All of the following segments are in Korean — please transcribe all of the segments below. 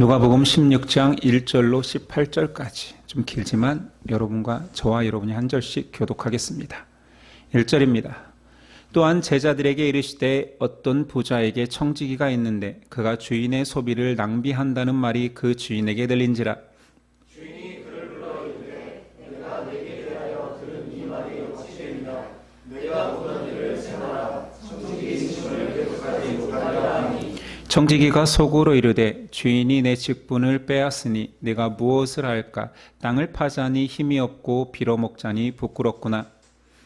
누가복음 16장 1절로 18절까지 좀 길지만 저와 여러분이 한 절씩 교독하겠습니다. 1절입니다. 또한 제자들에게 이르시되 어떤 부자에게 청지기가 있는데 그가 주인의 소비를 낭비한다는 말이 그 주인에게 들린지라. 주인이 그를 불러 이르되 내가 내게 대하여 들은 이 말이 어찌되리까? 내가 보던 일을 생각하라. 청지기 직분을 계속하지 못하리라 하니. 청지기가 속으로 이르되 주인이 내 직분을 빼앗으니 내가 무엇을 할까? 땅을 파자니 힘이 없고 빌어먹자니 부끄럽구나.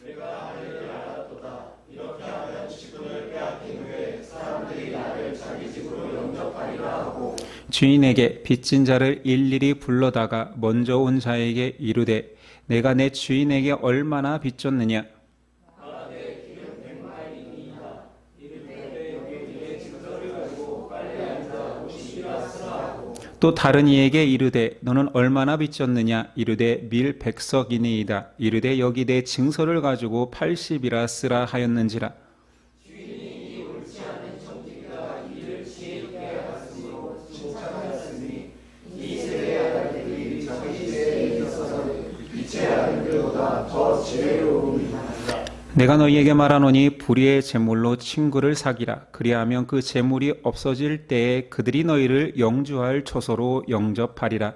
내가 할 일을 알았도다. 이렇게 하면 직분을 빼앗긴 후에 사람들이 나를 자기 집으로 영접하리라 하고. 주인에게 빚진 자를 일일이 불러다가 먼저 온 자에게 이르되 내가 내 주인에게 얼마나 빚졌느냐? 또 다른 이에게 이르되 너는 얼마나 빚졌느냐? 이르되 밀 100석이니이다. 이르되 여기 내 증서를 가지고 80이라 쓰라 하였는지라. 주인이 이 옳지 않은 청지기가 이를 지혜 있게 하였으므로 칭찬하였으니 이 세대의 아들들이 자기 세대에 있어서 빛의 아들들보다 더 지혜로움이 많으라. 내가 너희에게 말하노니 불의의 재물로 친구를 사기라. 그리하면 그 재물이 없어질 때에 그들이 너희를 영주할 초소로 영접하리라.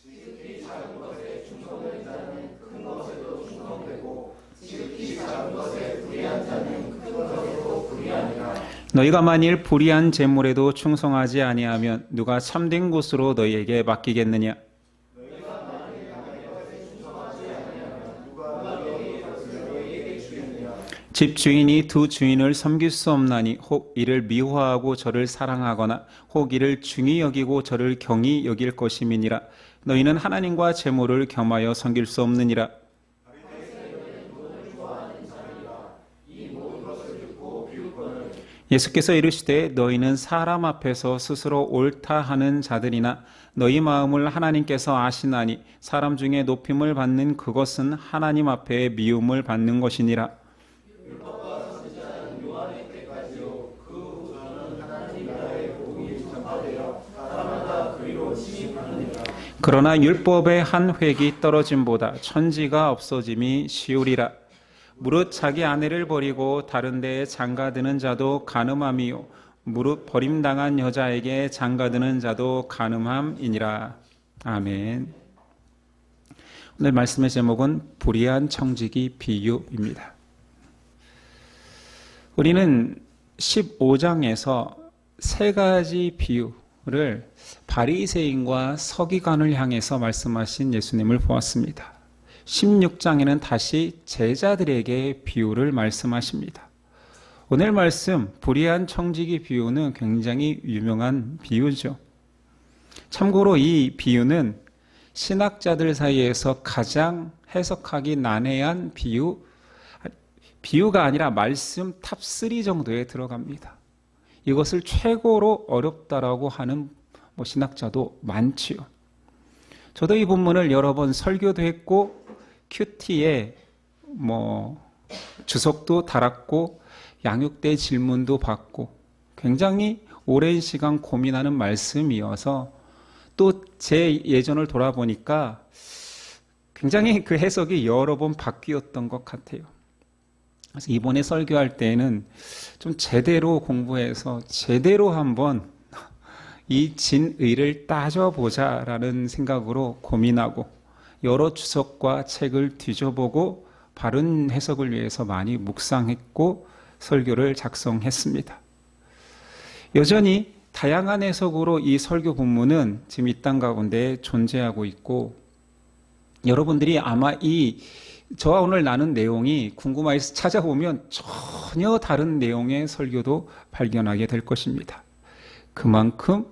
지극히 작은 것에 충성된 자는 큰 것에도 충성되고 지극히 작은 것에 불의한 자는 큰 것에도 불의하니라. 너희가 만일 불의한 재물에도 충성하지 아니하면 누가 참된 곳으로 너희에게 맡기겠느냐? 집 주인이 두 주인을 섬길 수 없나니 혹 이를 미워하고 저를 사랑하거나 혹 이를 중히 여기고 저를 경히 여길 것임이니라. 너희는 하나님과 재물을 겸하여 섬길 수 없느니라. 예수께서 이르시되 너희는 사람 앞에서 스스로 옳다 하는 자들이나 너희 마음을 하나님께서 아시나니 사람 중에 높임을 받는 그것은 하나님 앞에 미움을 받는 것이니라. 그러나 율법의 한 획이 떨어짐보다 천지가 없어짐이 쉬우리라. 무릇 자기 아내를 버리고 다른 데에 장가드는 자도 간음함이요 무릇 버림당한 여자에게 장가드는 자도 간음함이니라. 아멘. 오늘 말씀의 제목은 불의한 청지기 비유입니다. 우리는 15장에서 세 가지 비유를 바리새인과 서기관을 향해서 말씀하신 예수님을 보았습니다. 16장에는 다시 제자들에게 비유를 말씀하십니다. 오늘 말씀 불의한 청지기 비유는 굉장히 유명한 비유죠. 참고로 이 비유는 신학자들 사이에서 가장 해석하기 난해한 비유가 아니라 말씀 탑3 정도에 들어갑니다. 이것을 최고로 어렵다라고 하는 신학자도 많지요. 저도 이 본문을 여러 번 설교도 했고 큐티에 주석도 달았고 양육대 질문도 받고 굉장히 오랜 시간 고민하는 말씀이어서 또 제 예전을 돌아보니까 굉장히 그 해석이 여러 번 바뀌었던 것 같아요. 그래서 이번에 설교할 때는 좀 제대로 공부해서 제대로 한번 이 진의를 따져보자라는 생각으로 고민하고 여러 주석과 책을 뒤져보고 바른 해석을 위해서 많이 묵상했고 설교를 작성했습니다. 여전히 다양한 해석으로 이 설교 본문은 지금 이 땅 가운데 존재하고 있고 여러분들이 아마 저와 오늘 나눈 내용이 궁금해서 찾아보면 전혀 다른 내용의 설교도 발견하게 될 것입니다. 그만큼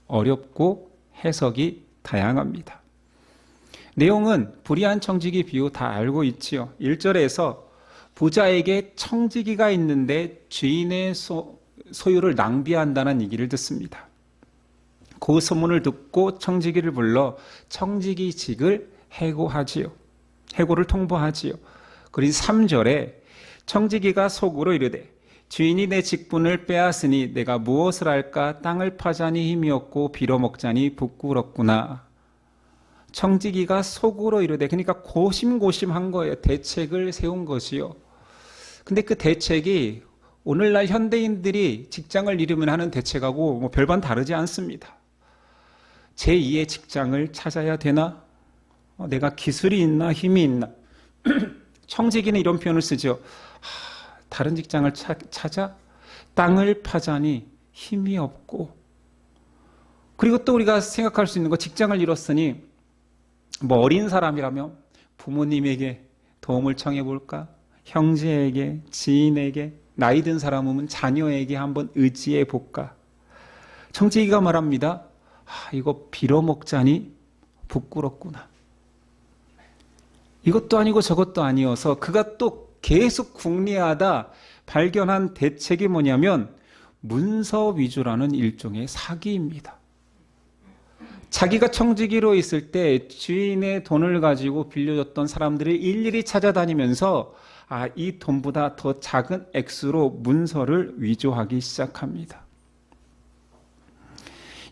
어렵고 해석이 다양합니다. 내용은 불의한 청지기 비유 다 알고 있지요. 1절에서 부자에게 청지기가 있는데 주인의 소유를 낭비한다는 얘기를 듣습니다. 그 소문을 듣고 청지기를 불러 청지기직을 해고를 통보하지요. 그리고 3절에 청지기가 속으로 이르되 주인이 내 직분을 빼앗으니 내가 무엇을 할까? 땅을 파자니 힘이 없고 빌어먹자니 부끄럽구나. 청지기가 속으로 이르되, 그러니까 고심고심한 거예요. 대책을 세운 것이요. 근데 그 대책이 오늘날 현대인들이 직장을 잃으면 하는 대책하고 뭐 별반 다르지 않습니다. 제2의 직장을 찾아야 되나? 내가 기술이 있나? 힘이 있나? 청지기는 이런 표현을 쓰죠. 다른 직장을 찾아? 땅을 파자니 힘이 없고. 그리고 또 우리가 생각할 수 있는 거, 직장을 잃었으니 뭐 어린 사람이라면 부모님에게 도움을 청해 볼까? 형제에게, 지인에게, 나이 든 사람은 자녀에게 한번 의지해 볼까? 청지기가 말합니다. 이거 빌어먹자니 부끄럽구나. 이것도 아니고 저것도 아니어서 그가 또 계속 궁리하다 발견한 대책이 뭐냐면 문서 위조라는 일종의 사기입니다. 자기가 청지기로 있을 때 주인의 돈을 가지고 빌려줬던 사람들을 일일이 찾아다니면서 이 돈보다 더 작은 액수로 문서를 위조하기 시작합니다.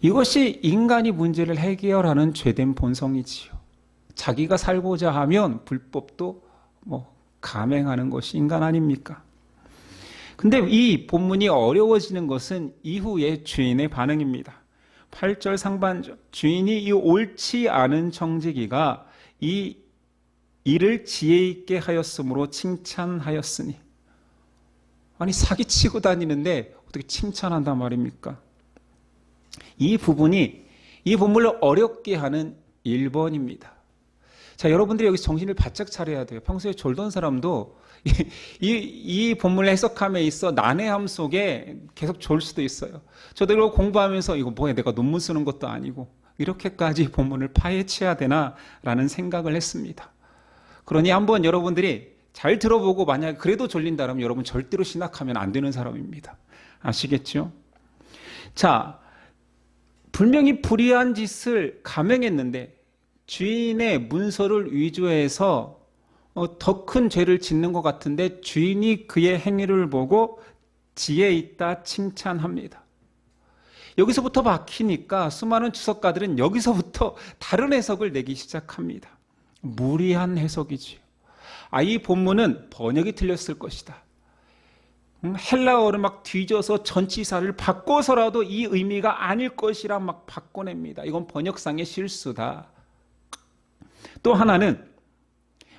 이것이 인간이 문제를 해결하는 죄된 본성이지요. 자기가 살고자 하면 불법도 감행하는 것이 인간 아닙니까? 근데 이 본문이 어려워지는 것은 이후의 주인의 반응입니다. 8절 상반절, 주인이 이 옳지 않은 청지기가 이 일을 지혜 있게 하였으므로 칭찬하였으니. 아니, 사기치고 다니는데 어떻게 칭찬한단 말입니까? 이 부분이 이 본문을 어렵게 하는 1번입니다. 자, 여러분들이 여기서 정신을 바짝 차려야 돼요. 평소에 졸던 사람도 이 본문을 해석함에 있어 난해함 속에 계속 졸 수도 있어요. 저도 이거 공부하면서 이거 뭐야, 내가 논문 쓰는 것도 아니고 이렇게까지 본문을 파헤쳐야 되나라는 생각을 했습니다. 그러니 한번 여러분들이 잘 들어보고 만약에 그래도 졸린다면 여러분 절대로 신학하면 안 되는 사람입니다. 아시겠죠? 자, 분명히 불의한 짓을 감행했는데 주인의 문서를 위조해서 더 큰 죄를 짓는 것 같은데 주인이 그의 행위를 보고 지혜 있다 칭찬합니다. 여기서부터 막히니까 수많은 주석가들은 여기서부터 다른 해석을 내기 시작합니다. 무리한 해석이지요. 이 본문은 번역이 틀렸을 것이다. 헬라어를 막 뒤져서 전치사를 바꿔서라도 이 의미가 아닐 것이라 막 바꿔냅니다. 이건 번역상의 실수다. 또 하나는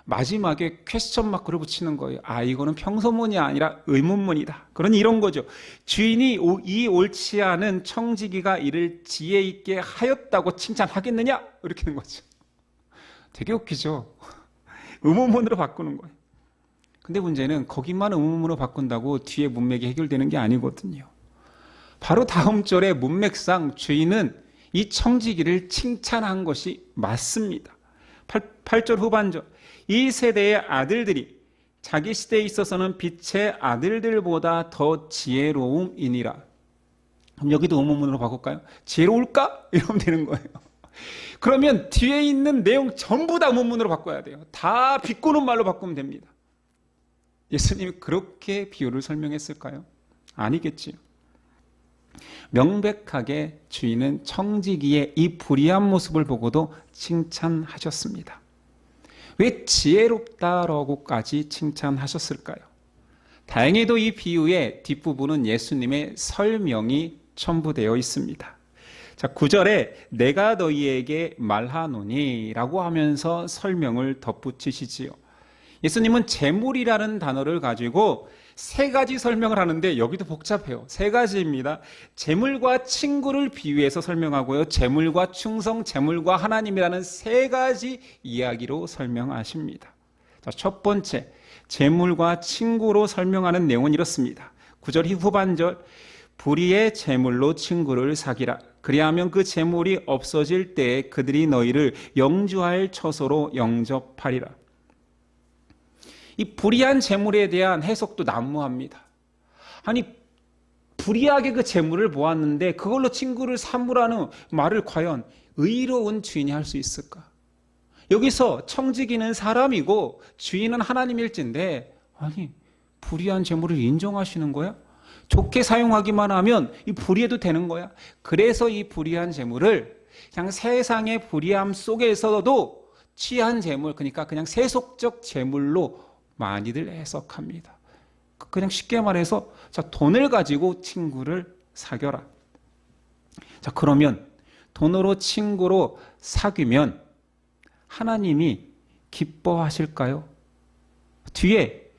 마지막에 퀘스천 마크를 붙이는 거예요. 이거는 평서문이 아니라 의문문이다. 그러니 이런 거죠. 주인이 이 옳지 않은 청지기가 이를 지혜 있게 하였다고 칭찬하겠느냐? 이렇게 된 거죠. 되게 웃기죠. 의문문으로 바꾸는 거예요. 근데 문제는 거기만 의문문으로 바꾼다고 뒤에 문맥이 해결되는 게 아니거든요. 바로 다음 절의 문맥상 주인은 이 청지기를 칭찬한 것이 맞습니다. 8절 후반절, 이 세대의 아들들이 자기 시대에 있어서는 빛의 아들들보다 더 지혜로움이니라. 그럼 여기도 의문문으로 바꿀까요? 지혜로울까? 이러면 되는 거예요. 그러면 뒤에 있는 내용 전부 다 의문문으로 바꿔야 돼요. 다 비꼬는 말로 바꾸면 됩니다. 예수님이 그렇게 비유를 설명했을까요? 아니겠지요. 명백하게 주인은 청지기의 이 불의한 모습을 보고도 칭찬하셨습니다. 왜 지혜롭다라고까지 칭찬하셨을까요? 다행히도 이 비유의 뒷부분은 예수님의 설명이 첨부되어 있습니다. 자, 9절에 내가 너희에게 말하노니 라고 하면서 설명을 덧붙이시지요. 예수님은 재물이라는 단어를 가지고 세 가지 설명을 하는데 여기도 복잡해요. 세 가지입니다. 재물과 친구를 비유해서 설명하고요. 재물과 충성, 재물과 하나님이라는 세 가지 이야기로 설명하십니다. 자, 첫 번째, 재물과 친구로 설명하는 내용은 이렇습니다. 9절 후반절, 불의의 재물로 친구를 사귀라. 그리하면 그 재물이 없어질 때에 그들이 너희를 영주할 처소로 영접하리라. 이 불의한 재물에 대한 해석도 난무합니다. 아니, 불의하게 그 재물을 모았는데 그걸로 친구를 삼으라는 말을 과연 의로운 주인이 할 수 있을까? 여기서 청지기는 사람이고 주인은 하나님일진데, 아니, 불의한 재물을 인정하시는 거야? 좋게 사용하기만 하면 이 불의해도 되는 거야. 그래서 이 불의한 재물을 그냥 세상의 불의함 속에서도 취한 재물, 그러니까 그냥 세속적 재물로 많이들 해석합니다. 그냥 쉽게 말해서 자, 돈을 가지고 친구를 사귀어라. 자, 그러면 돈으로 친구로 사귀면 하나님이 기뻐하실까요? 뒤에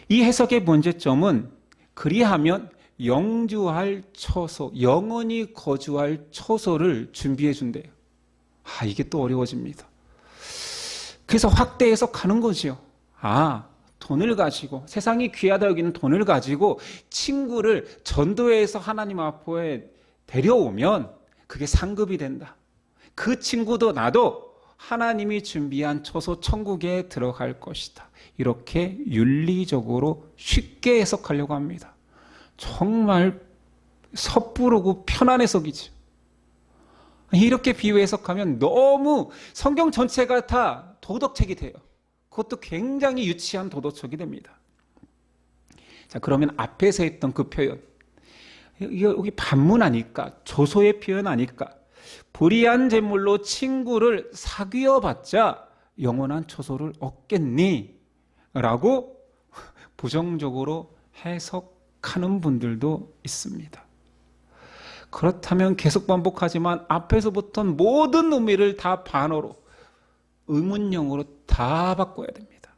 이 해석의 문제점은 그리하면 영주할 처소, 영원히 거주할 처소를 준비해 준대요. 이게 또 어려워집니다. 그래서 확대 해석하는 거죠. 돈을 가지고, 세상이 귀하다 여기는 돈을 가지고 친구를 전도해서 하나님 앞에 데려오면 그게 상급이 된다. 그 친구도 나도 하나님이 준비한 처소 천국에 들어갈 것이다. 이렇게 윤리적으로 쉽게 해석하려고 합니다. 정말 섣부르고 편한 해석이죠. 이렇게 비유 해석하면 너무 성경 전체가 다 도덕책이 돼요. 그것도 굉장히 유치한 도덕책이 됩니다. 자, 그러면 앞에서 했던 그 표현, 여기 반문 아닐까? 조소의 표현 아닐까? 불의한 재물로 친구를 사귀어봤자 영원한 처소를 얻겠니? 라고 부정적으로 해석하는 분들도 있습니다. 그렇다면 계속 반복하지만 앞에서부터는 모든 의미를 다 반어로, 의문형으로 다 바꿔야 됩니다.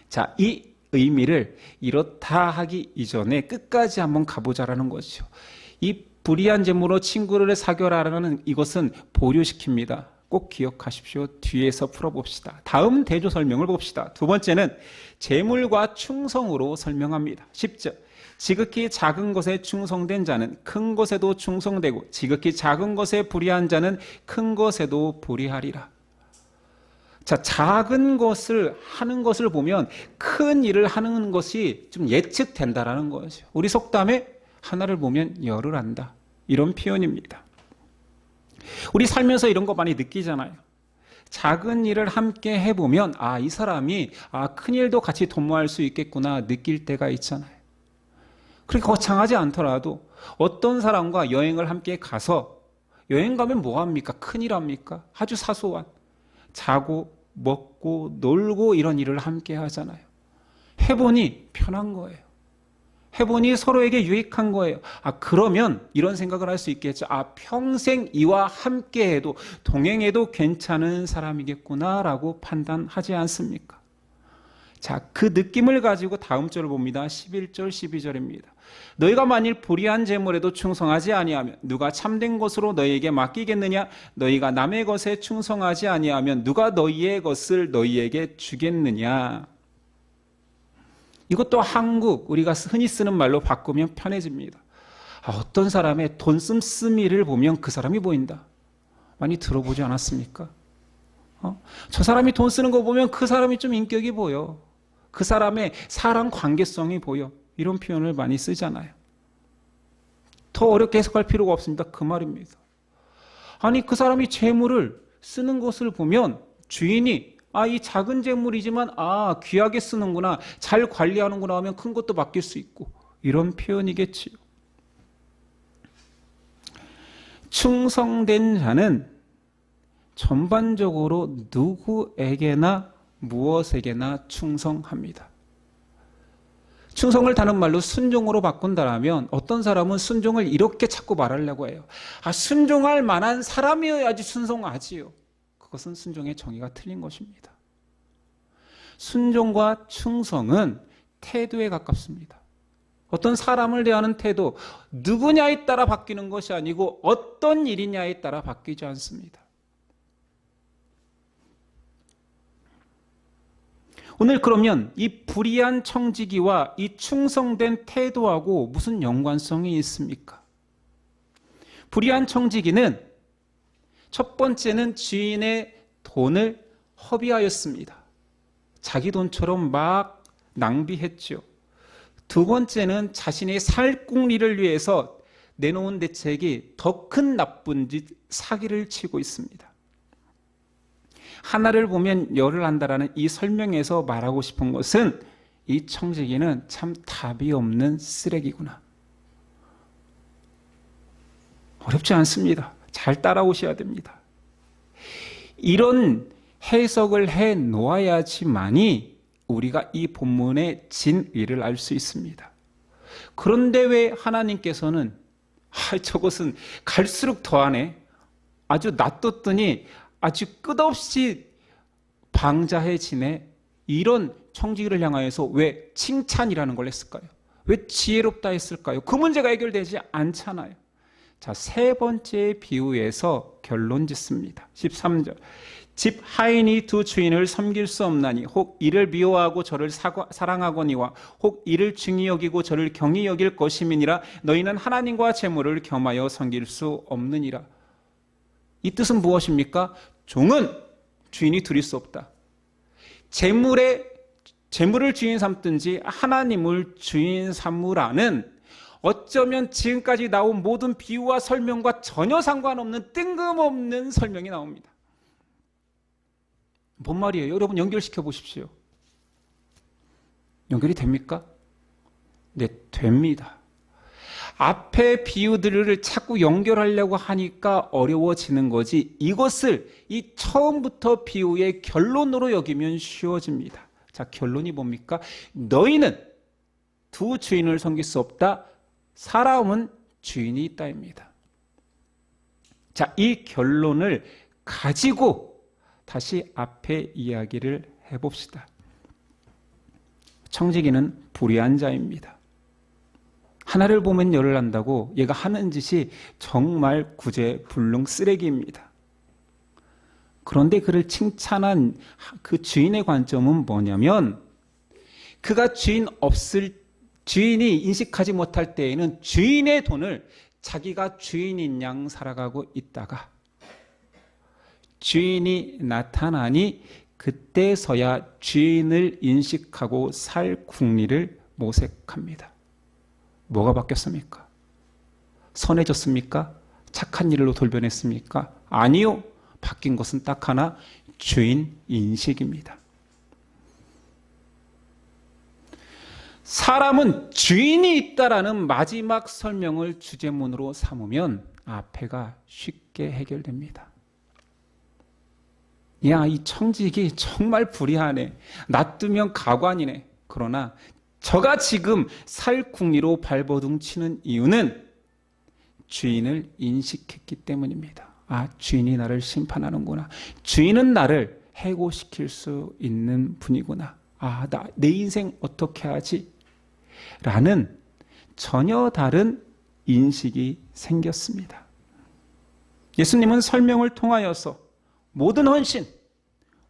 자, 이 의미를 이렇다 하기 이전에 끝까지 한번 가보자라는 것이죠. 이 불의한 재물로 친구를 사귀어라라는 이것은 보류시킵니다. 꼭 기억하십시오. 뒤에서 풀어봅시다. 다음 대조 설명을 봅시다. 두 번째는 재물과 충성으로 설명합니다. 10절. 지극히 작은 것에 충성된 자는 큰 것에도 충성되고 지극히 작은 것에 불의한 자는 큰 것에도 불의하리라. 자, 작은 것을 하는 것을 보면 큰 일을 하는 것이 좀 예측된다라는 거죠. 우리 속담에 하나를 보면 열을 안다. 이런 표현입니다. 우리 살면서 이런 거 많이 느끼잖아요. 작은 일을 함께 해보면 이 사람이 큰 일도 같이 도모할 수 있겠구나 느낄 때가 있잖아요. 그렇게 거창하지 않더라도 어떤 사람과 여행을 함께 가서 여행 가면 뭐 합니까? 큰일 합니까? 아주 사소한 자고 먹고 놀고 이런 일을 함께 하잖아요. 해보니 편한 거예요. 해보니 서로에게 유익한 거예요. 그러면 이런 생각을 할 수 있겠죠. 평생 이와 함께해도 동행해도 괜찮은 사람이겠구나라고 판단하지 않습니까? 자, 그 느낌을 가지고 다음 절을 봅니다. 11절, 12절입니다. 너희가 만일 불의한 재물에도 충성하지 아니하면 누가 참된 것으로 너희에게 맡기겠느냐? 너희가 남의 것에 충성하지 아니하면 누가 너희의 것을 너희에게 주겠느냐? 이것도 한국 우리가 흔히 쓰는 말로 바꾸면 편해집니다. 어떤 사람의 돈 씀씀이를 보면 그 사람이 보인다. 많이 들어보지 않았습니까? 저 사람이 돈 쓰는 거 보면 그 사람이 좀 인격이 보여. 그 사람의 사람 관계성이 보여. 이런 표현을 많이 쓰잖아요. 더 어렵게 해석할 필요가 없습니다. 그 말입니다. 그 사람이 재물을 쓰는 것을 보면 주인이 이 작은 재물이지만 귀하게 쓰는구나, 잘 관리하는구나 하면 큰 것도 맡길 수 있고 이런 표현이겠지요. 충성된 자는 전반적으로 누구에게나 무엇에게나 충성합니다. 충성을 다른 말로 순종으로 바꾼다면 어떤 사람은 순종을 이렇게 자꾸 말하려고 해요. 순종할 만한 사람이어야지 순종하지요. 그것은 순종의 정의가 틀린 것입니다. 순종과 충성은 태도에 가깝습니다. 어떤 사람을 대하는 태도, 누구냐에 따라 바뀌는 것이 아니고 어떤 일이냐에 따라 바뀌지 않습니다. 오늘 그러면 이 불의한 청지기와 이 충성된 태도하고 무슨 연관성이 있습니까? 불의한 청지기는 첫 번째는 주인의 돈을 허비하였습니다. 자기 돈처럼 막 낭비했죠. 두 번째는 자신의 살궁리를 위해서 내놓은 대책이 더 큰 나쁜 짓, 사기를 치고 있습니다. 하나를 보면 열을 안다라는 이 설명에서 말하고 싶은 것은 이 청지기는 참 답이 없는 쓰레기구나. 어렵지 않습니다. 잘 따라오셔야 됩니다. 이런 해석을 해 놓아야지만이 우리가 이 본문의 진의를 알 수 있습니다. 그런데 왜 하나님께서는 저것은 갈수록 더하네, 아주 놔뒀더니 아주 끝없이 방자해지네, 이런 청지기를 향하여서 왜 칭찬이라는 걸 했을까요? 왜 지혜롭다 했을까요? 그 문제가 해결되지 않잖아요. 자, 세 번째 비유에서 결론 짓습니다. 13절. 집 하인이 두 주인을 섬길 수 없나니 혹 이를 미워하고 저를 사랑하거니와 혹 이를 중히 여기고 저를 경히 여길 것임이니라. 너희는 하나님과 재물을 겸하여 섬길 수 없느니라. 이 뜻은 무엇입니까? 종은 주인이 둘일 수 없다. 재물을 주인 삼든지 하나님을 주인 삼으라는, 어쩌면 지금까지 나온 모든 비유와 설명과 전혀 상관없는 뜬금없는 설명이 나옵니다. 뭔 말이에요? 여러분 연결시켜 보십시오. 연결이 됩니까? 네, 됩니다. 앞에 비유들을 자꾸 연결하려고 하니까 어려워지는 거지, 이것을 이 처음부터 비유의 결론으로 여기면 쉬워집니다. 자, 결론이 뭡니까? 너희는 두 주인을 섬길 수 없다. 사람은 주인이 있다입니다. 자, 이 결론을 가지고 다시 앞에 이야기를 해봅시다. 청지기는 불의한 자입니다. 하나를 보면 열을 안다고 얘가 하는 짓이 정말 구제불능 쓰레기입니다. 그런데 그를 칭찬한 그 주인의 관점은 뭐냐면, 그가 주인이 인식하지 못할 때에는 주인의 돈을 자기가 주인인 양 살아가고 있다가 주인이 나타나니 그때서야 주인을 인식하고 살 궁리를 모색합니다. 뭐가 바뀌었습니까? 선해졌습니까? 착한 일로 돌변했습니까? 아니요. 바뀐 것은 딱 하나, 주인 인식입니다. 사람은 주인이 있다라는 마지막 설명을 주제문으로 삼으면 앞에가 쉽게 해결됩니다. 야, 이 청지기 정말 불의하네. 놔두면 가관이네. 그러나 저가 지금 살궁리로 발버둥 치는 이유는 주인을 인식했기 때문입니다. 아, 주인이 나를 심판하는구나. 주인은 나를 해고시킬 수 있는 분이구나. 아, 내 인생 어떻게 하지? 라는 전혀 다른 인식이 생겼습니다. 예수님은 설명을 통하여서 모든 헌신,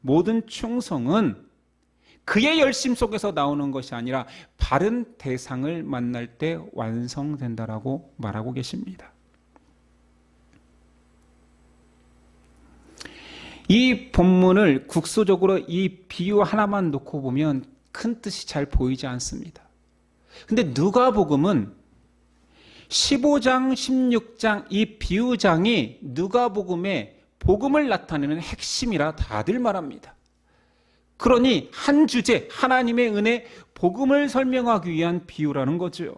모든 충성은 그의 열심 속에서 나오는 것이 아니라 바른 대상을 만날 때 완성된다라고 말하고 계십니다. 이 본문을 국소적으로 이 비유 하나만 놓고 보면 큰 뜻이 잘 보이지 않습니다. 근데 누가복음은 15장, 16장 이 비유장이 누가복음의 복음을 나타내는 핵심이라 다들 말합니다. 그러니 한 주제, 하나님의 은혜, 복음을 설명하기 위한 비유라는 거죠.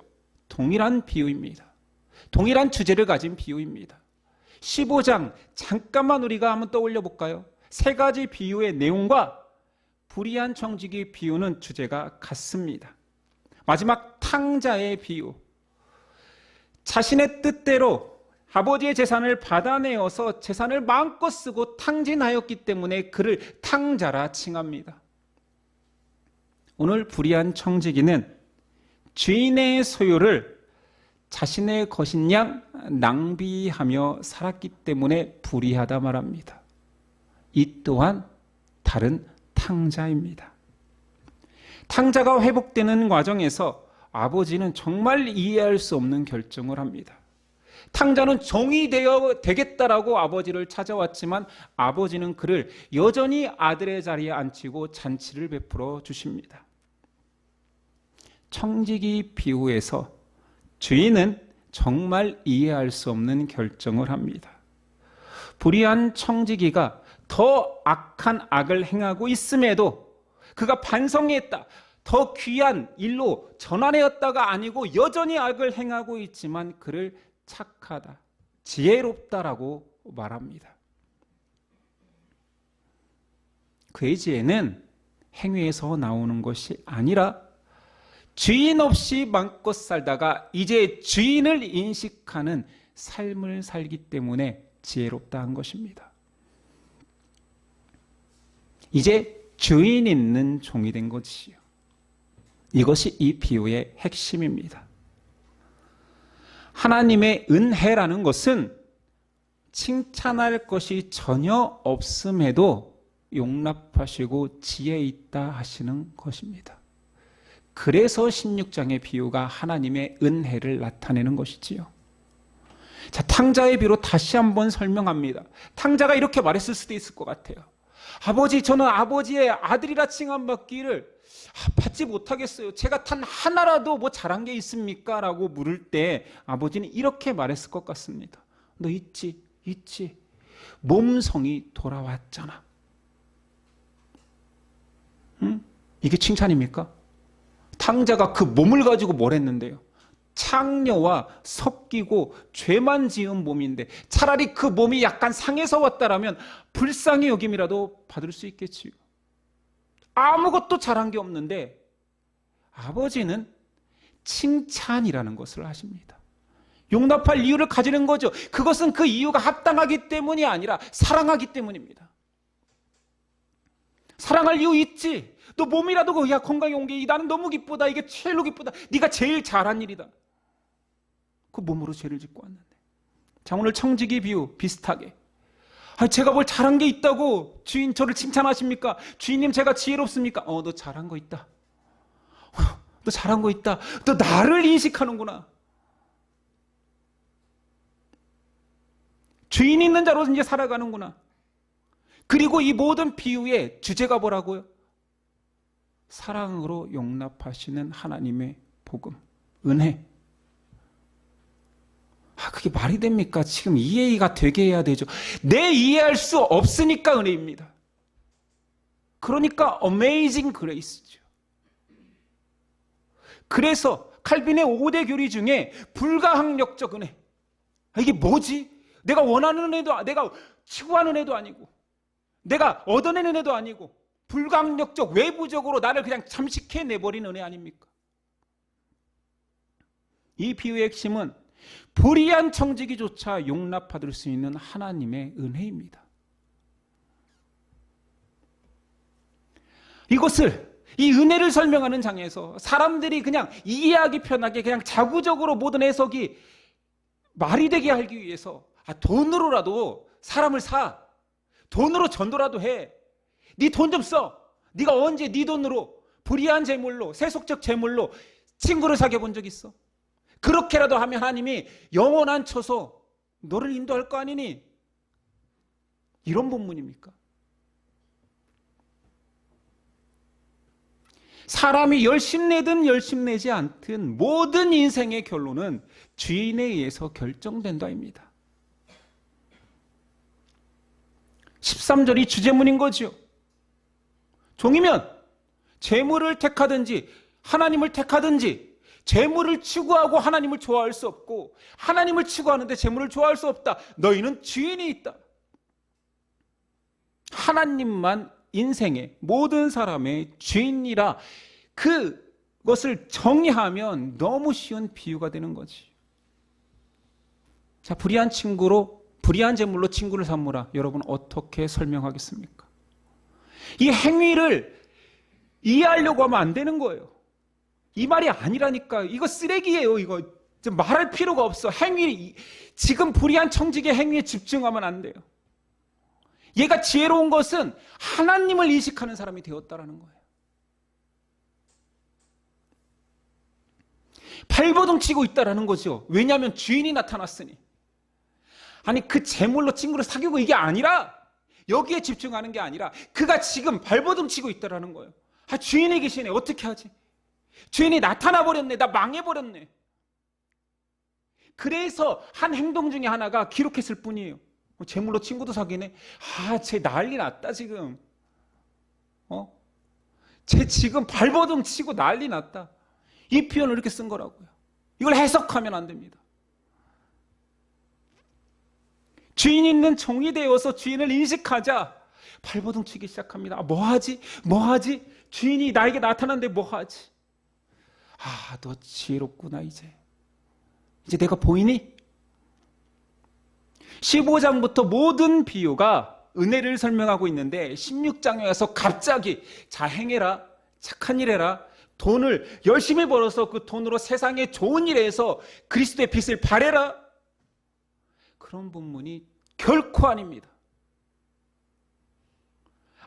동일한 비유입니다. 동일한 주제를 가진 비유입니다. 15장 잠깐만 우리가 한번 떠올려 볼까요? 세 가지 비유의 내용과 불의한 청지기 비유는 주제가 같습니다. 마지막 탕자의 비유. 자신의 뜻대로 아버지의 재산을 받아내어서 재산을 마음껏 쓰고 탕진하였기 때문에 그를 탕자라 칭합니다. 오늘 불의한 청지기는 주인의 소유를 자신의 것인 양 낭비하며 살았기 때문에 불의하다 말합니다. 이 또한 다른 탕자입니다. 탕자가 회복되는 과정에서 아버지는 정말 이해할 수 없는 결정을 합니다. 탕자는 종이 되겠다라고 아버지를 찾아왔지만 아버지는 그를 여전히 아들의 자리에 앉히고 잔치를 베풀어 주십니다. 청지기 비유에서 주인은 정말 이해할 수 없는 결정을 합니다. 불의한 청지기가 더 악한 악을 행하고 있음에도 그가 반성했다. 더 귀한 일로 전환하였다가 아니고 여전히 악을 행하고 있지만 그를 착하다, 지혜롭다라고 말합니다. 그의 지혜는 행위에서 나오는 것이 아니라 주인 없이 마음껏 살다가 이제 주인을 인식하는 삶을 살기 때문에 지혜롭다 한 것입니다. 이제 주인 있는 종이 된 것이요. 이것이 이 비유의 핵심입니다. 하나님의 은혜라는 것은 칭찬할 것이 전혀 없음에도 용납하시고 지혜 있다 하시는 것입니다. 그래서 16장의 비유가 하나님의 은혜를 나타내는 것이지요. 자, 탕자의 비로 다시 한번 설명합니다. 탕자가 이렇게 말했을 수도 있을 것 같아요. 아버지, 저는 아버지의 아들이라 칭함받기를 받지 못하겠어요. 제가 단 하나라도 뭐 잘한 게 있습니까? 라고 물을 때 아버지는 이렇게 말했을 것 같습니다. 너 있지? 몸성이 돌아왔잖아. 응? 이게 칭찬입니까? 탕자가 그 몸을 가지고 뭘 했는데요? 창녀와 섞이고 죄만 지은 몸인데 차라리 그 몸이 약간 상해서 왔다라면 불쌍히 여김이라도 받을 수 있겠지요. 아무것도 잘한 게 없는데 아버지는 칭찬이라는 것을 하십니다. 용납할 이유를 가지는 거죠. 그것은 그 이유가 합당하기 때문이 아니라 사랑하기 때문입니다. 사랑할 이유 있지. 너 몸이라도 야 건강히 온 게 나는 너무 기쁘다. 이게 제일로 기쁘다. 네가 제일 잘한 일이다. 그 몸으로 죄를 짓고 왔는데. 자, 오늘 청지기 비유 비슷하게. 제가 뭘 잘한 게 있다고 주인 저를 칭찬하십니까? 주인님 제가 지혜롭습니까? 너 잘한 거 있다. 너 잘한 거 있다. 너 나를 인식하는구나. 주인 있는 자로 이제 살아가는구나. 그리고 이 모든 비유의 주제가 뭐라고요? 사랑으로 용납하시는 하나님의 복음, 은혜. 그게 말이 됩니까? 지금 이해가 되게 해야 되죠. 내 이해할 수 없으니까 은혜입니다. 그러니까 어메이징 그레이스죠. 그래서 칼빈의 5대 교리 중에 불가항력적 은혜. 이게 뭐지? 내가 원하는 은혜도, 내가 추구하는 은혜도 아니고 내가 얻어내는 은혜도 아니고 불가항력적 외부적으로 나를 그냥 잠식해내버린 은혜 아닙니까? 이 비유의 핵심은 불의한 청지기조차 용납받을 수 있는 하나님의 은혜입니다. 이 은혜를 설명하는 장에서 사람들이 그냥 이해하기 편하게 그냥 자구적으로 모든 해석이 말이 되게 하기 위해서 돈으로라도 사람을 사. 돈으로 전도라도 해. 네 돈 좀 써. 네가 언제 네 돈으로 불의한 재물로 세속적 재물로 친구를 사귀어 본 적 있어? 그렇게라도 하면 하나님이 영원 안 쳐서 너를 인도할 거 아니니? 이런 본문입니까? 사람이 열심내든 열심내지 않든 모든 인생의 결론은 주인에 의해서 결정된다입니다. 13절이 주제문인 거죠. 종이면 재물을 택하든지 하나님을 택하든지 재물을 추구하고 하나님을 좋아할 수 없고 하나님을 추구하는데 재물을 좋아할 수 없다. 너희는 주인이 있다. 하나님만 인생의 모든 사람의 주인이라 그것을 정의하면 너무 쉬운 비유가 되는 거지. 자, 불의한 재물로 친구를 삼으라. 여러분 어떻게 설명하겠습니까? 이 행위를 이해하려고 하면 안 되는 거예요. 이 말이 아니라니까. 이거 쓰레기예요. 이거 말할 필요가 없어. 지금 불의한 청지기의 행위에 집중하면 안 돼요. 얘가 지혜로운 것은 하나님을 인식하는 사람이 되었다라는 거예요. 발버둥 치고 있다라는 거죠. 왜냐하면 주인이 나타났으니. 아니 그 재물로 친구를 사귀고 이게 아니라 여기에 집중하는 게 아니라 그가 지금 발버둥 치고 있다라는 거예요. 주인이 계시네. 어떻게 하지? 주인이 나타나 버렸네. 나 망해버렸네. 그래서 한 행동 중에 하나가 기록했을 뿐이에요. 재물로 친구도 사귀네. 쟤 난리 났다 지금. 쟤 지금 발버둥 치고 난리 났다. 이 표현을 이렇게 쓴 거라고요. 이걸 해석하면 안 됩니다. 주인 있는 종이 되어서 주인을 인식하자 발버둥 치기 시작합니다. 뭐하지? 뭐하지? 주인이 나에게 나타났는데 뭐하지? 아, 너 지혜롭구나. 이제 내가 보이니? 15장부터 모든 비유가 은혜를 설명하고 있는데 16장에 와서 갑자기 자 행해라, 착한 일 해라, 돈을 열심히 벌어서 그 돈으로 세상에 좋은 일 해서 그리스도의 빛을 발해라, 그런 본문이 결코 아닙니다.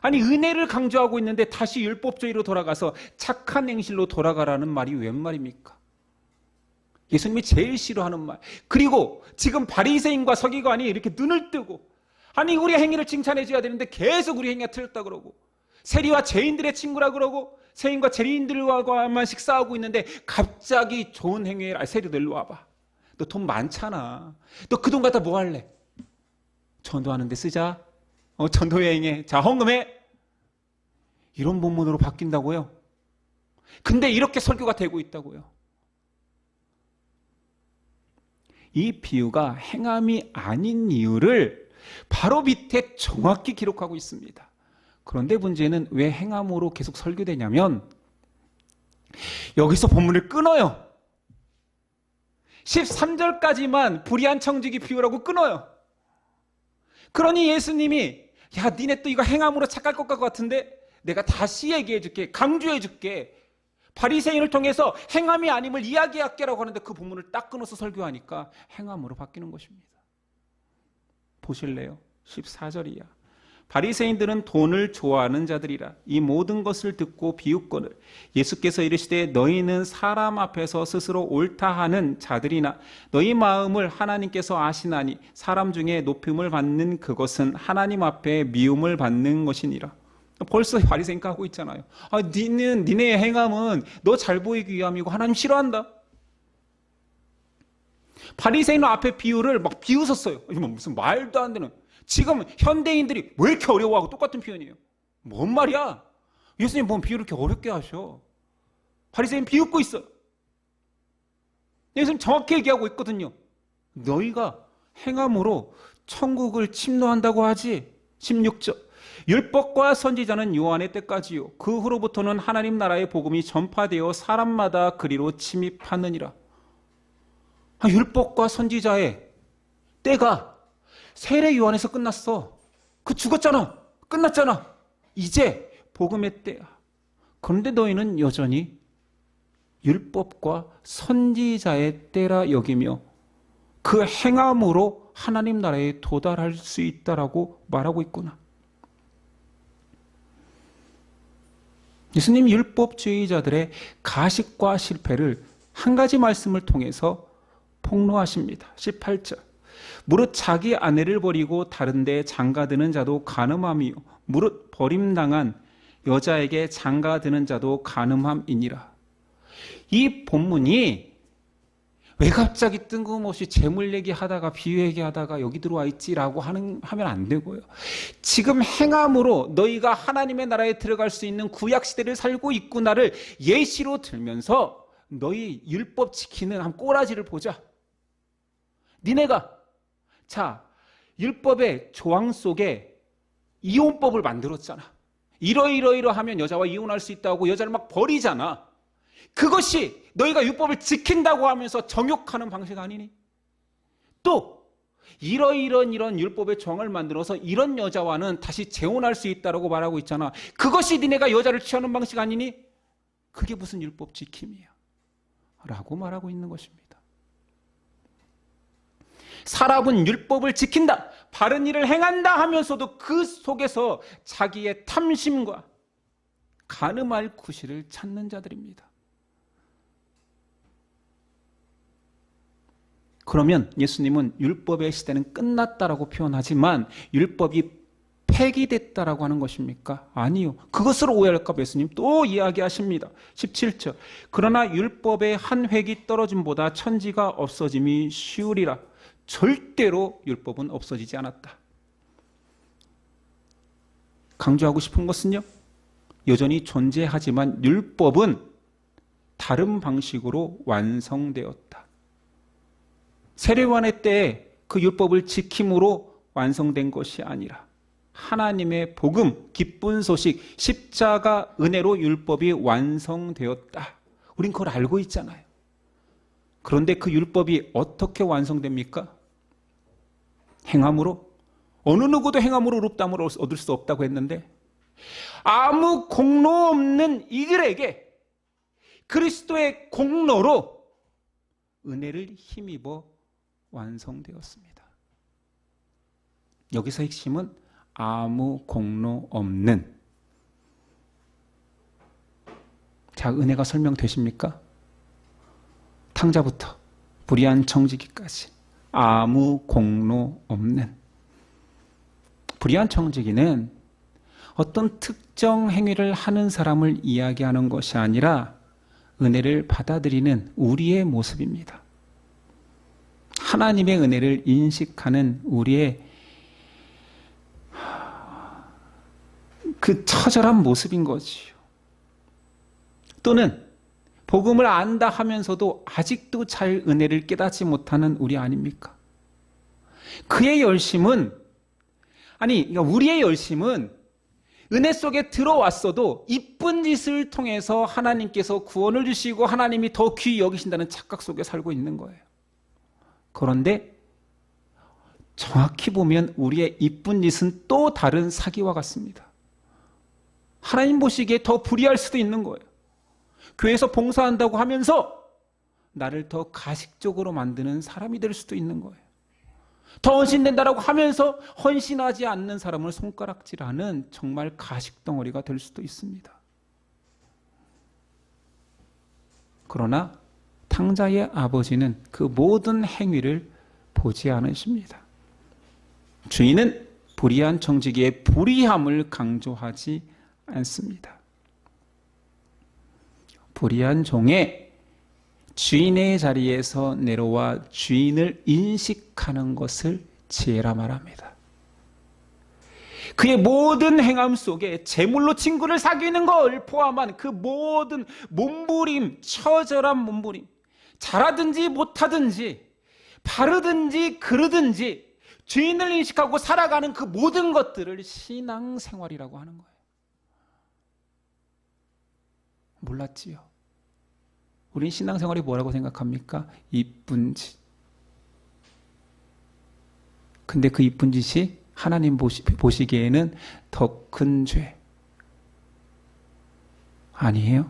아니, 은혜를 강조하고 있는데 다시 율법주의로 돌아가서 착한 행실로 돌아가라는 말이 웬 말입니까? 예수님이 제일 싫어하는 말. 그리고 지금 바리새인과 서기관이 이렇게 눈을 뜨고, 아니 우리 행위를 칭찬해 줘야 되는데 계속 우리 행위가 틀렸다 그러고, 세리와 죄인들의 친구라 그러고, 세인과 죄인들과만 식사하고 있는데 갑자기 좋은 행위를, 세리도 일로 와봐, 너 돈 많잖아, 너 그 돈 갖다 뭐 할래? 전도하는 데 쓰자. 전도 여행해. 자, 헌금해. 이런 본문으로 바뀐다고요? 근데 이렇게 설교가 되고 있다고요. 이 비유가 행함이 아닌 이유를 바로 밑에 정확히 기록하고 있습니다. 그런데 문제는 왜 행함으로 계속 설교되냐면, 여기서 본문을 끊어요. 13절까지만 불의한 청지기 비유라고 끊어요. 그러니 예수님이, 야, 니네 또 이거 행함으로 착할 것 같은데 내가 다시 얘기해 줄게, 강조해 줄게. 바리새인을 통해서 행함이 아님을 이야기할게라고 하는데 그 본문을 딱 끊어서 설교하니까 행함으로 바뀌는 것입니다. 보실래요? 14절이야. 바리새인들은 돈을 좋아하는 자들이라 이 모든 것을 듣고 비웃거늘 예수께서 이르시되 너희는 사람 앞에서 스스로 옳다 하는 자들이나 너희 마음을 하나님께서 아시나니 사람 중에 높임을 받는 그것은 하나님 앞에 미움을 받는 것이니라. 벌써 바리새인 까고 있잖아요. 아, 니네의 행함은 너 잘 보이기 위함이고 하나님 싫어한다. 바리새인 앞에 비유를 막 비웃었어요. 무슨 말도 안 되는. 지금 현대인들이 왜 이렇게 어려워하고 똑같은 표현이에요. 뭔 말이야? 예수님 뭔 비유를 이렇게 어렵게 하셔. 바리새인 비웃고 있어요. 예수님 정확히 얘기하고 있거든요. 너희가 행함으로 천국을 침노한다고 하지. 16절. 율법과 선지자는 요한의 때까지요. 그 후로부터는 하나님 나라의 복음이 전파되어 사람마다 그리로 침입하느니라. 율법과 선지자의 때가 세례 요한에서 끝났어. 그 죽었잖아. 끝났잖아. 이제 복음의 때야. 그런데 너희는 여전히 율법과 선지자의 때라 여기며 그 행함으로 하나님 나라에 도달할 수 있다라고 말하고 있구나. 예수님 율법주의자들의 가식과 실패를 한 가지 말씀을 통해서 폭로하십니다. 18절. 무릇 자기 아내를 버리고 다른 데 장가드는 자도 간음함이요 무릇 버림당한 여자에게 장가드는 자도 간음함이니라. 이 본문이 왜 갑자기 뜬금없이 재물 얘기하다가 비유 얘기하다가 여기 들어와 있지라고 하면 안 되고요. 지금 행함으로 너희가 하나님의 나라에 들어갈 수 있는 구약시대를 살고 있구나를 예시로 들면서 너희 율법 지키는 한 꼬라지를 보자. 니네가 자, 율법의 조항 속에 이혼법을 만들었잖아. 이러하면 여자와 이혼할 수 있다고 여자를 막 버리잖아. 그것이 너희가 율법을 지킨다고 하면서 정욕하는 방식 아니니? 또 이런 율법의 조항을 만들어서 이런 여자와는 다시 재혼할 수 있다고 말하고 있잖아. 그것이 니네가 여자를 취하는 방식 아니니? 그게 무슨 율법 지킴이야? 라고 말하고 있는 것입니다. 사람은 율법을 지킨다, 바른 일을 행한다 하면서도 그 속에서 자기의 탐심과 간음할 구실을 찾는 자들입니다. 그러면 예수님은 율법의 시대는 끝났다라고 표현하지만 율법이 폐기됐다라고 하는 것입니까? 아니요. 그것으로 오해할까 봐 예수님 또 이야기하십니다. 17절. 그러나 율법의 한 획이 떨어짐보다 천지가 없어짐이 쉬우리라. 절대로 율법은 없어지지 않았다. 강조하고 싶은 것은요, 여전히 존재하지만 율법은 다른 방식으로 완성되었다. 세례요한의 때에 그 율법을 지킴으로 완성된 것이 아니라 하나님의 복음, 기쁜 소식, 십자가 은혜로 율법이 완성되었다. 우린 그걸 알고 있잖아요. 그런데 그 율법이 어떻게 완성됩니까? 행함으로? 어느 누구도 행함으로 의롭다함을 얻을 수 없다고 했는데 아무 공로 없는 이들에게 그리스도의 공로로 은혜를 힘입어 완성되었습니다. 여기서 핵심은 아무 공로 없는. 자, 은혜가 설명되십니까? 탕자부터 불의한 청지기까지 아무 공로 없는. 불의한 청지기는 어떤 특정 행위를 하는 사람을 이야기하는 것이 아니라 은혜를 받아들이는 우리의 모습입니다. 하나님의 은혜를 인식하는 우리의 그 처절한 모습인 거지요. 또는 복음을 안다 하면서도 아직도 잘 은혜를 깨닫지 못하는 우리 아닙니까? 그의 열심은, 그러니까 우리의 열심은 은혜 속에 들어왔어도 이쁜 짓을 통해서 하나님께서 구원을 주시고 하나님이 더 귀히 여기신다는 착각 속에 살고 있는 거예요. 그런데 정확히 보면 우리의 이쁜 짓은 또 다른 사기와 같습니다. 하나님 보시기에 더 불의할 수도 있는 거예요. 교회에서 봉사한다고 하면서 나를 더 가식적으로 만드는 사람이 될 수도 있는 거예요. 더 헌신된다라고 하면서 헌신하지 않는 사람을 손가락질하는 정말 가식덩어리가 될 수도 있습니다. 그러나 탕자의 아버지는 그 모든 행위를 보지 않으십니다. 주인은 불의한 청지기의 불의함을 강조하지 않습니다. 불의한 종의 주인의 자리에서 내려와 주인을 인식하는 것을 지혜라 말합니다. 그의 모든 행함 속에 재물로 친구를 사귀는 걸 포함한 그 모든 몸부림, 처절한 몸부림, 잘하든지 못하든지 바르든지 그르든지 주인을 인식하고 살아가는 그 모든 것들을 신앙생활이라고 하는 거예요. 몰랐지요? 우린 신앙생활이 뭐라고 생각합니까? 이쁜 짓. 근데 그 이쁜 짓이 하나님 보시기에는 더 큰 죄. 아니에요?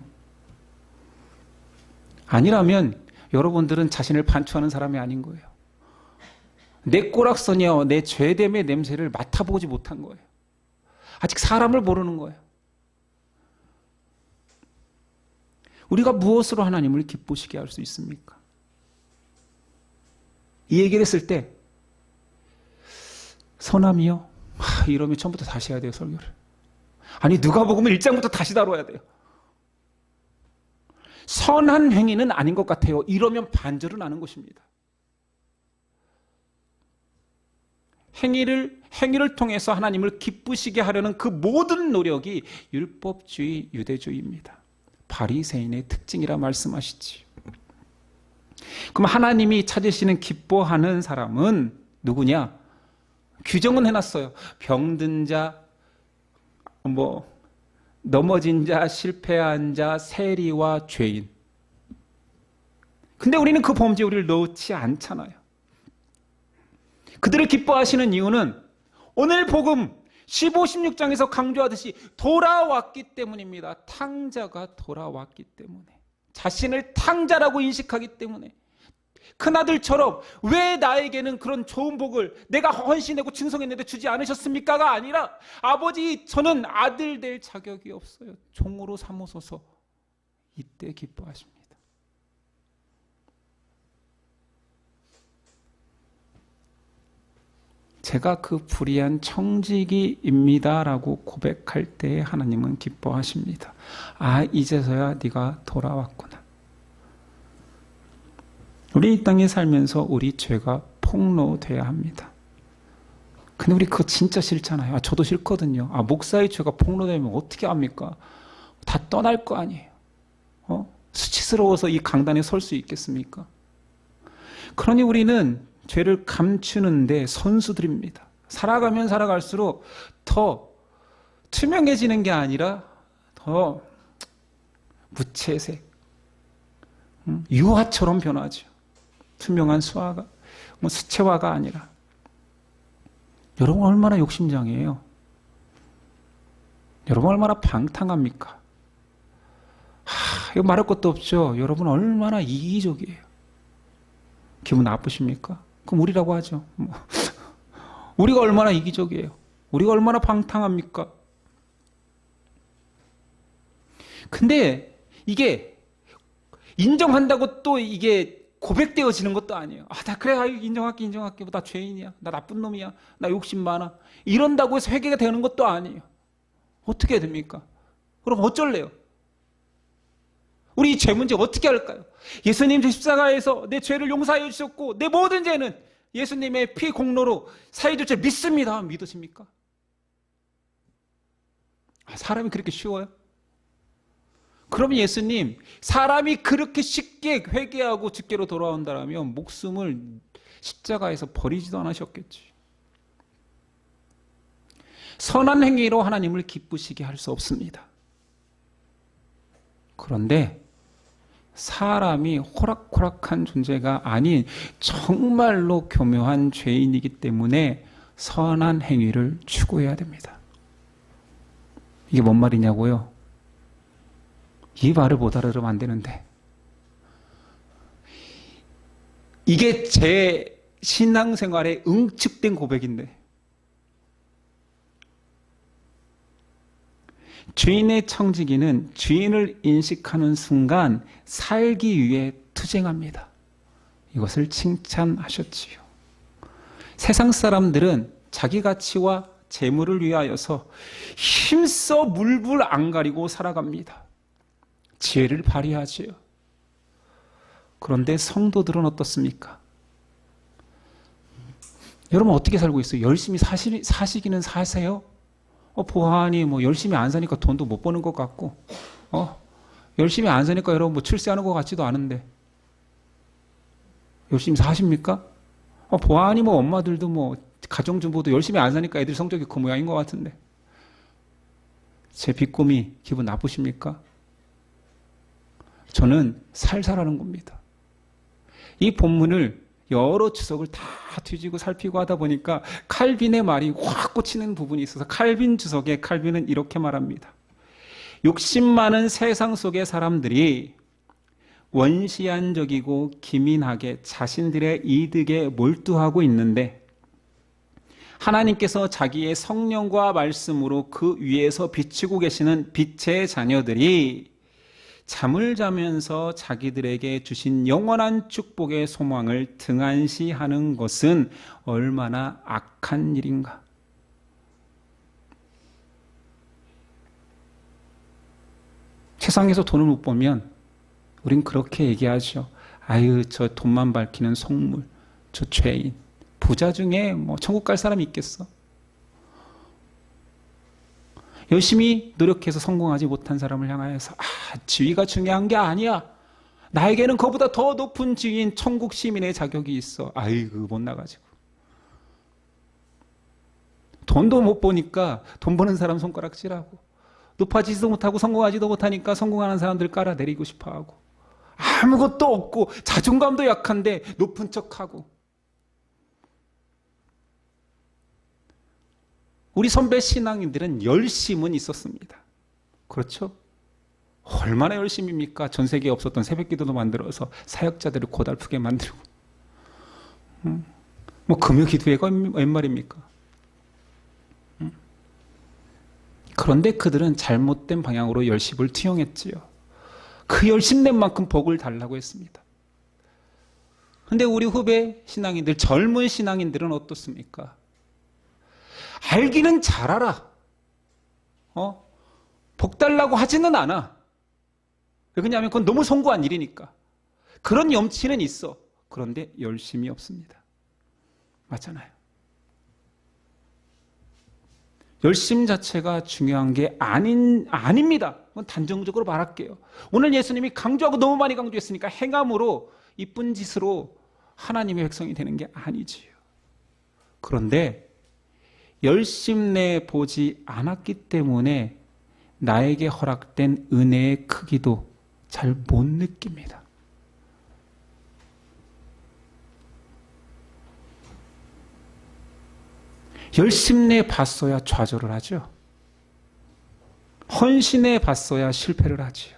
아니라면 여러분들은 자신을 반추하는 사람이 아닌 거예요. 내 꼬락서니와 내 죄됨의 냄새를 맡아보지 못한 거예요. 아직 사람을 모르는 거예요. 우리가 무엇으로 하나님을 기쁘시게 할 수 있습니까? 이 얘기를 했을 때 선함이요? 이러면 처음부터 다시 해야 돼요, 설교를. 아니, 누가복음 1장부터 다시 다뤄야 돼요. 선한 행위는 아닌 것 같아요. 이러면 반절은 아는 것입니다. 행위를 통해서 하나님을 기쁘시게 하려는 그 모든 노력이 율법주의, 유대주의입니다. 바리새인의 특징이라 말씀하시지. 그럼 하나님이 찾으시는 기뻐하는 사람은 누구냐? 규정은 해놨어요. 병든 자, 넘어진 자, 실패한 자, 세리와 죄인. 근데 우리는 그 범죄에 우리를 넣지 않잖아요. 그들을 기뻐하시는 이유는 오늘 복음 15, 16장에서 강조하듯이 돌아왔기 때문입니다. 탕자가 돌아왔기 때문에. 자신을 탕자라고 인식하기 때문에. 큰아들처럼 왜 나에게는 그런 좋은 복을 내가 헌신하고 충성했는데 주지 않으셨습니까가 아니라 아버지, 저는 아들 될 자격이 없어요. 종으로 삼으소서. 이때 기뻐하십니다. 제가 그 불의한 청지기입니다라고 고백할 때 하나님은 기뻐하십니다. 아, 이제서야 네가 돌아왔구나. 우리 이 땅에 살면서 우리 죄가 폭로돼야 합니다. 근데 우리 그거 진짜 싫잖아요. 저도 싫거든요. 목사의 죄가 폭로되면 어떻게 합니까? 다 떠날 거 아니에요. 수치스러워서 이 강단에 설 수 있겠습니까? 그러니 우리는 죄를 감추는데 선수들입니다. 살아가면 살아갈수록 더 투명해지는 게 아니라 더 무채색, 유화처럼 변하죠. 투명한 수화가, 수채화가 아니라. 여러분 얼마나 욕심장이에요? 여러분 얼마나 방탕합니까? 이거 말할 것도 없죠. 여러분 얼마나 이기적이에요. 기분 나쁘십니까? 그럼 우리라고 하죠. 우리가 얼마나 이기적이에요. 우리가 얼마나 방탕합니까? 근데 이게 인정한다고 또 이게 고백되어지는 것도 아니에요. 나 그래, 인정할게. 나 죄인이야. 나 나쁜 놈이야. 나 욕심 많아. 이런다고 해서 회개가 되는 것도 아니에요. 어떻게 해야 됩니까? 그럼 어쩔래요? 우리 이 죄 문제 어떻게 할까요? 예수님 십자가에서 내 죄를 용서해 주셨고 내 모든 죄는 예수님의 피 공로로 사해줄 줄 믿습니다. 믿으십니까? 사람이 그렇게 쉬워요? 그러면 예수님, 사람이 그렇게 쉽게 회개하고 주께로 돌아온다면 목숨을 십자가에서 버리지도 않으셨겠지. 선한 행위로 하나님을 기쁘시게 할 수 없습니다. 그런데 사람이 호락호락한 존재가 아닌 정말로 교묘한 죄인이기 때문에 선한 행위를 추구해야 됩니다. 이게 뭔 말이냐고요? 이 말을 못 알아들으면 안 되는데, 이게 제 신앙생활에 응축된 고백인데, 주인의 청지기는 주인을 인식하는 순간 살기 위해 투쟁합니다. 이것을 칭찬하셨지요. 세상 사람들은 자기 가치와 재물을 위하여서 힘써 물불 안 가리고 살아갑니다. 지혜를 발휘하지요. 그런데 성도들은 어떻습니까? 여러분 어떻게 살고 있어요? 열심히 사시기는 사세요? 보아하니 열심히 안 사니까 돈도 못 버는 것 같고, 열심히 안 사니까 여러분 출세하는 것 같지도 않은데, 열심히 사십니까? 보아하니 엄마들도 가정주부도 열심히 안 사니까 애들 성적이 그 모양인 것 같은데, 제 비꼬미 기분 나쁘십니까? 저는 살살하는 겁니다. 이 본문을 여러 주석을 다 뒤지고 살피고 하다 보니까 칼빈의 말이 확 꽂히는 부분이 있어서 칼빈 주석에 칼빈은 이렇게 말합니다. 욕심 많은 세상 속의 사람들이 원시한적이고 기민하게 자신들의 이득에 몰두하고 있는데 하나님께서 자기의 성령과 말씀으로 그 위에서 비추고 계시는 빛의 자녀들이 잠을 자면서 자기들에게 주신 영원한 축복의 소망을 등한시하는 것은 얼마나 악한 일인가. 세상에서 돈을 못 벌면 우린 그렇게 얘기하죠. 아유, 저 돈만 밝히는 속물, 저 죄인. 부자 중에 천국 갈 사람이 있겠어? 열심히 노력해서 성공하지 못한 사람을 향하여서 지위가 중요한 게 아니야. 나에게는 그보다 더 높은 지위인 천국 시민의 자격이 있어. 아이고 못나가지고. 돈도 못 버니까 돈 버는 사람 손가락질하고, 높아지지도 못하고 성공하지도 못하니까 성공하는 사람들 깔아내리고 싶어하고, 아무것도 없고 자존감도 약한데 높은 척하고. 우리 선배 신앙인들은 열심은 있었습니다. 그렇죠? 얼마나 열심입니까? 전 세계에 없었던 새벽기도도 만들어서 사역자들을 고달프게 만들고, 금요기도회가 웬 말입니까? 그런데 그들은 잘못된 방향으로 열심을 투영했지요. 그 열심낸 만큼 복을 달라고 했습니다. 그런데 우리 후배 신앙인들, 젊은 신앙인들은 어떻습니까? 알기는 잘 알아. 복 달라고 하지는 않아. 왜냐하면 그건 너무 송구한 일이니까. 그런 염치는 있어. 그런데 열심이 없습니다. 맞잖아요. 열심 자체가 중요한 게 아닙니다. 그건 단정적으로 말할게요. 오늘 예수님이 강조하고 너무 많이 강조했으니까 행함으로 이쁜 짓으로 하나님의 백성이 되는 게 아니지요. 그런데 열심내 보지 않았기 때문에 나에게 허락된 은혜의 크기도 잘 못 느낍니다. 열심내 봤어야 좌절을 하죠. 헌신해 봤어야 실패를 하지요.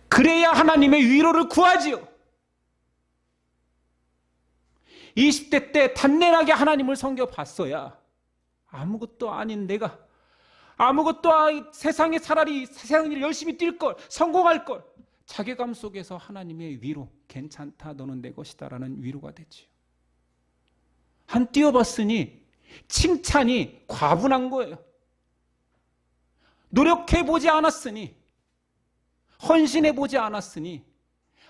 그래야 하나님의 위로를 구하지요. 20대 때 단단하게 하나님을 섬겨봤어야 아무것도 아닌 내가 세상에 차라리 세상 일 열심히 뛸 걸, 성공할 걸, 자괴감 속에서 하나님의 위로, 괜찮다, 너는 내 것이다 라는 위로가 되지요. 한 뛰어봤으니 칭찬이 과분한 거예요. 노력해보지 않았으니, 헌신해보지 않았으니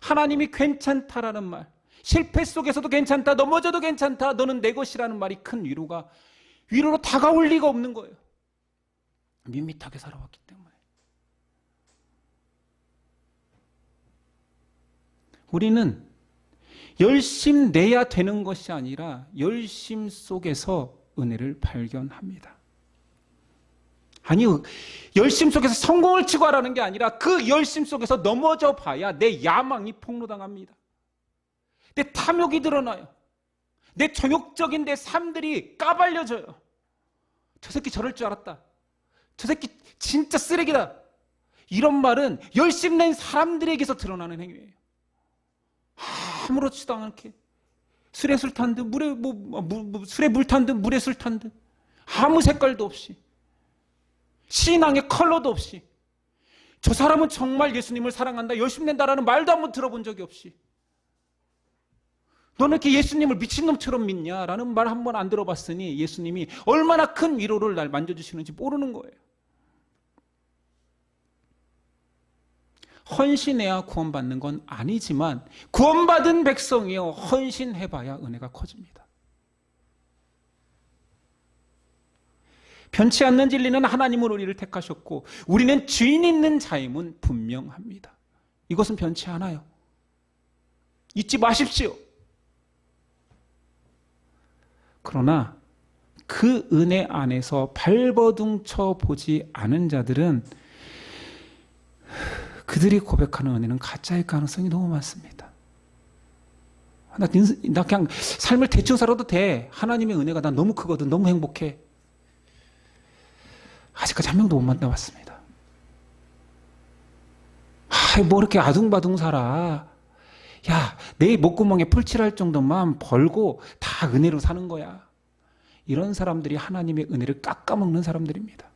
하나님이 괜찮다라는 말, 실패 속에서도 괜찮다, 넘어져도 괜찮다, 너는 내 것이라는 말이 큰 위로로 다가올 리가 없는 거예요. 밋밋하게 살아왔기 때문에. 우리는 열심 내야 되는 것이 아니라 열심 속에서 은혜를 발견합니다. 아니, 열심 속에서 성공을 추구하라는 게 아니라 그 열심 속에서 넘어져 봐야 내 야망이 폭로당합니다. 내 탐욕이 드러나요. 내 정욕적인 내 삶들이 까발려져요. 저 새끼 저럴 줄 알았다. 저 새끼 진짜 쓰레기다. 이런 말은 열심 낸 사람들에게서 드러나는 행위예요. 아무렇지도 않게 술에 술 탄 듯 술에 물 탄 듯 물에 술 탄 듯 아무 색깔도 없이 신앙의 컬러도 없이 저 사람은 정말 예수님을 사랑한다, 열심 낸다라는 말도 한번 들어본 적이 없이 너는 이렇게 예수님을 미친놈처럼 믿냐? 라는 말 한 번 안 들어봤으니 예수님이 얼마나 큰 위로를 날 만져주시는지 모르는 거예요. 헌신해야 구원받는 건 아니지만 구원받은 백성이요, 헌신해봐야 은혜가 커집니다. 변치 않는 진리는 하나님은 우리를 택하셨고 우리는 주인 있는 자임은 분명합니다. 이것은 변치 않아요. 잊지 마십시오. 그러나 그 은혜 안에서 발버둥쳐 보지 않은 자들은 그들이 고백하는 은혜는 가짜일 가능성이 너무 많습니다. 나 그냥 삶을 대충 살아도 돼. 하나님의 은혜가 난 너무 크거든. 너무 행복해. 아직까지 한 명도 못 만나봤습니다. 뭐 이렇게 아둥바둥 살아. 야, 내 목구멍에 풀칠할 정도만 벌고 다 은혜로 사는 거야. 이런 사람들이 하나님의 은혜를 깎아먹는 사람들입니다.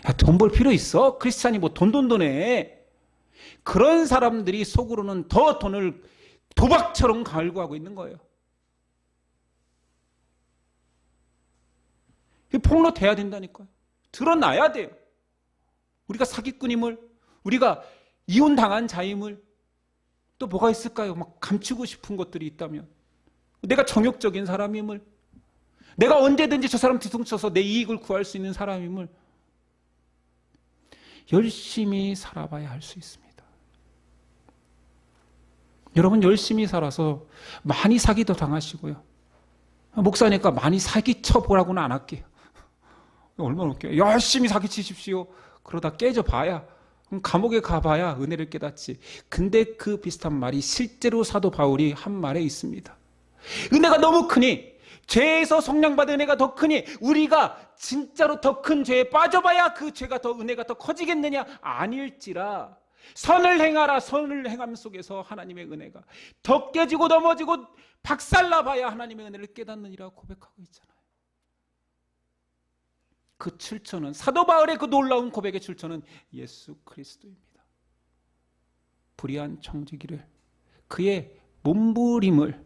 야, 돈 벌 필요 있어? 크리스찬이 뭐 돈해. 그런 사람들이 속으로는 더 돈을 도박처럼 갈구하고 있는 거예요. 폭로돼야 된다니까요. 드러나야 돼요. 우리가 사기꾼임을, 우리가 이혼당한 자임을, 또 뭐가 있을까요? 막 감추고 싶은 것들이 있다면, 내가 정욕적인 사람임을, 내가 언제든지 저 사람 뒤통쳐서 내 이익을 구할 수 있는 사람임을 열심히 살아봐야 할 수 있습니다. 여러분 열심히 살아서 많이 사기도 당하시고요. 목사니까 많이 사기쳐 보라고는 안 할게요. 얼마나 웃겨요. 열심히 사기치십시오. 그러다 깨져봐야, 감옥에 가봐야 은혜를 깨닫지. 근데 그 비슷한 말이 실제로 사도 바울이 한 말에 있습니다. 은혜가 너무 크니, 죄에서 속량받은 은혜가 더 크니 우리가 진짜로 더 큰 죄에 빠져봐야 그 죄가 더 은혜가 더 커지겠느냐? 아닐지라 선을 행하라. 선을 행함 속에서 하나님의 은혜가 더 깨지고 넘어지고 박살나봐야 하나님의 은혜를 깨닫느니라 고백하고 있잖아요. 그 출처는, 사도 바울의 그 놀라운 고백의 출처는 예수 그리스도입니다. 불의한 청지기를, 그의 몸부림을,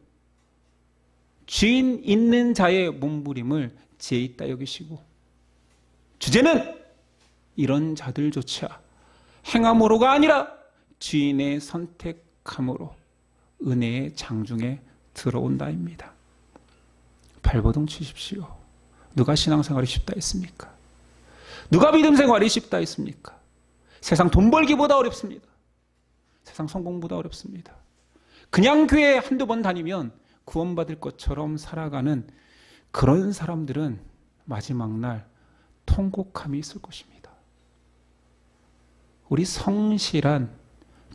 주인 있는 자의 몸부림을 지혜 있다 여기시고, 주제는 이런 자들조차 행함으로가 아니라 주인의 선택함으로 은혜의 장중에 들어온다입니다. 발버둥 치십시오. 누가 신앙생활이 쉽다 했습니까? 누가 믿음 생활이 쉽다 했습니까? 세상 돈 벌기보다 어렵습니다. 세상 성공보다 어렵습니다. 그냥 교회 한두 번 다니면 구원받을 것처럼 살아가는 그런 사람들은 마지막 날 통곡함이 있을 것입니다. 우리 성실한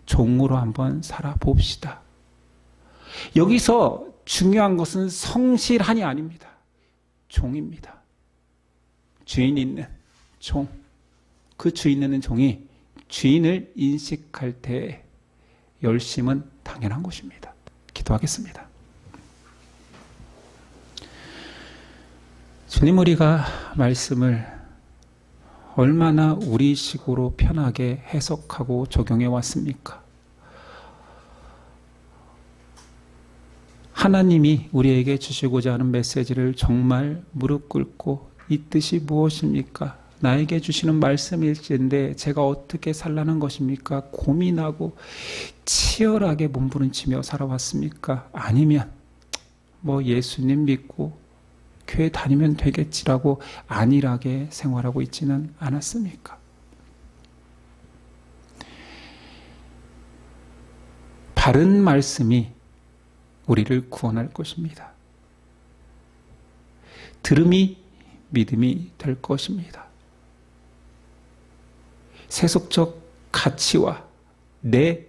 종으로 한번 살아봅시다. 여기서 중요한 것은 성실한이 아닙니다. 종입니다. 주인 있는 종. 그 주인 있는 종이 주인을 인식할 때 열심은 당연한 것입니다. 기도하겠습니다. 주님, 우리가 말씀을 얼마나 우리식으로 편하게 해석하고 적용해 왔습니까? 하나님이 우리에게 주시고자 하는 메시지를 정말 무릎 꿇고 이 뜻이 무엇입니까? 나에게 주시는 말씀일지인데 제가 어떻게 살라는 것입니까? 고민하고 치열하게 몸부림치며 살아왔습니까? 아니면 예수님 믿고 교회 다니면 되겠지라고 안일하게 생활하고 있지는 않았습니까? 바른 말씀이 우리를 구원할 것입니다. 들음이 믿음이 될 것입니다. 세속적 가치와 내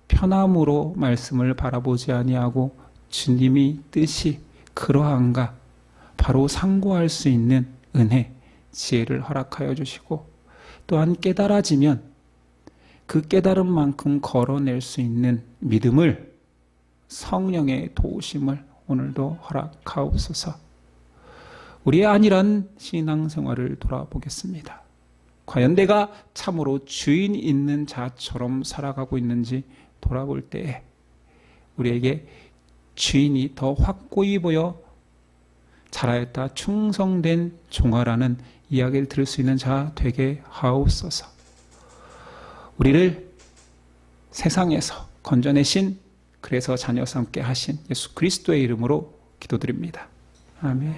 편함으로 말씀을 바라보지 아니하고 주님이 뜻이 그러한가 바로 상고할 수 있는 은혜, 지혜를 허락하여 주시고 또한 깨달아지면 그 깨달은 만큼 걸어낼 수 있는 믿음을 성령의 도우심을 오늘도 허락하옵소서. 우리의 안일한 신앙생활을 돌아보겠습니다. 과연 내가 참으로 주인 있는 자처럼 살아가고 있는지 돌아볼 때에 우리에게 주인이 더 확고히 보여 잘하였다 충성된 종아라는 이야기를 들을 수 있는 자 되게 하옵소서. 우리를 세상에서 건져내신 그래서 자녀 삼게 하신 예수 그리스도의 이름으로 기도드립니다. 아멘.